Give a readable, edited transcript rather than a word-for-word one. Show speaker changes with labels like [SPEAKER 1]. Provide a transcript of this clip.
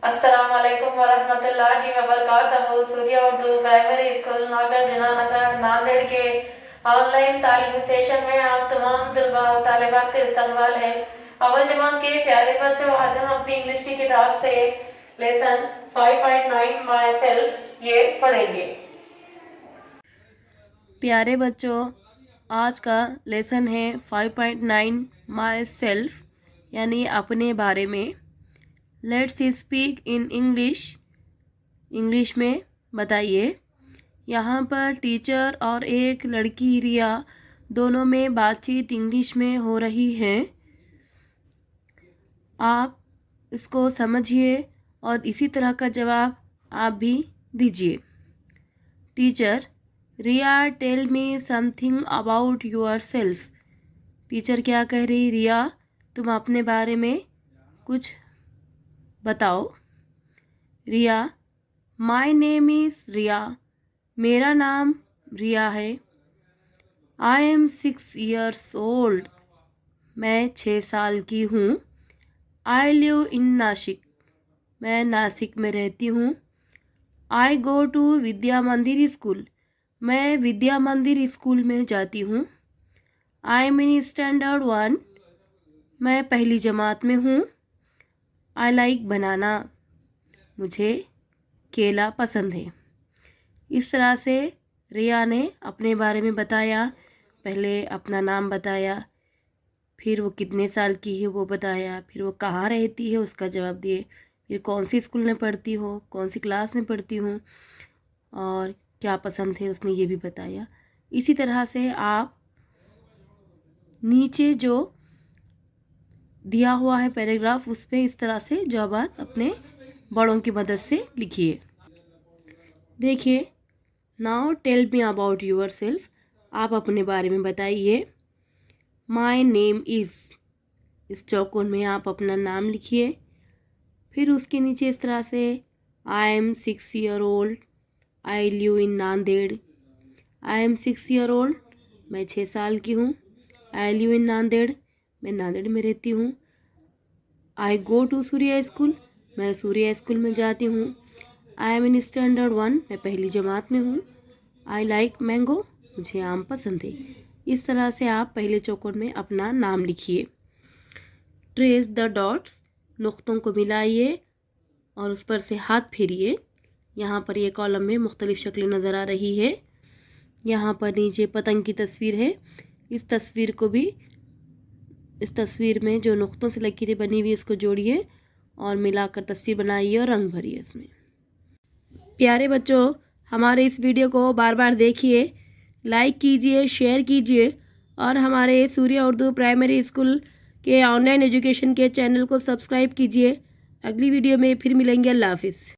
[SPEAKER 1] अस्सलाम वालेकुम वरहमतुल्लाहि वबरकातुहू। सूर्य उर्दू प्राइमरी स्कूल नागार्जुना नगर नांदेड़ के ऑनलाइन तालीमी सेशन में आप तमाम तलबा और तालिबात का इस्तकबाल है। अव्वल जमात के प्यारे बच्चों, आज हम अपनी इंग्लिश की किताब से लेसन 5.9 माई सेल्फ ये पढ़ेंगे।
[SPEAKER 2] प्यारे बच्चों, आज का लेसन है 5.9 माई सेल्फ यानी अपने बारे में। Let's speak in English. English में बताइए। यहाँ पर टीचर और एक लड़की रिया दोनों में बातचीत इंग्लिश में हो रही है। आप इसको समझिए और इसी तरह का जवाब आप भी दीजिए। Teacher: Riya, tell me something about yourself. Teacher क्या कह रही? रिया, तुम अपने बारे में कुछ बताओ। रिया: माई नेम इज़ रिया। मेरा नाम रिया है। I am 6 years old. मैं 6 साल की हूँ। I live in Nashik. मैं नासिक में रहती हूँ। आई गो टू विद्या मंदिर स्कूल। मैं विद्या मंदिर स्कूल में जाती हूँ। I am in standard 1। मैं पहली जमात में हूँ। आई लाइक बनाना। मुझे केला पसंद है। इस तरह से रिया ने अपने बारे में बताया। पहले अपना नाम बताया, फिर वो कितने साल की है वो बताया, फिर वो कहाँ रहती है उसका जवाब दिए, फिर कौन सी स्कूल में पढ़ती हो, कौन सी क्लास में पढ़ती हूँ और क्या पसंद है उसने ये भी बताया। इसी तरह से आप नीचे जो दिया हुआ है पैराग्राफ उस पर इस तरह से जवाब अपने बड़ों की मदद से लिखिए। देखिए, now tell me about yourself. आप अपने बारे में बताइए। माई नेम इज़, इस चौकोर में आप अपना नाम लिखिए। फिर उसके नीचे इस तरह से I am 6 year old. I live in Nanded. I am 6 year old. मैं 6 साल की हूँ। I live in Nanded. मैं नांदेड़ में रहती हूँ। आई गो टू सूर्या स्कूल। मैं सूर्या स्कूल में जाती हूँ। I am in standard 1। मैं पहली जमात में हूँ। I like mango. मुझे आम पसंद है। इस तरह से आप पहले चौकोर में अपना नाम लिखिए। ट्रेस द डॉट्स, नुक्तों को मिलाइए और उस पर से हाथ फेरिए। यहाँ पर ये कॉलम में मुख्तलिफ शक्लें नज़र आ रही है। यहाँ पर नीचे पतंग की तस्वीर है। इस तस्वीर को भी, इस तस्वीर में जो नुक्तों से लकीरें बनी हुई इसको जोड़िए और मिलाकर तस्वीर बनाइए और रंग भरिए इसमें। प्यारे बच्चों, हमारे इस वीडियो को बार बार देखिए, लाइक कीजिए, शेयर कीजिए और हमारे सूर्य उर्दू प्राइमरी स्कूल के ऑनलाइन एजुकेशन के चैनल को सब्सक्राइब कीजिए। अगली वीडियो में फिर मिलेंगे। अल्लाह हाफिज़।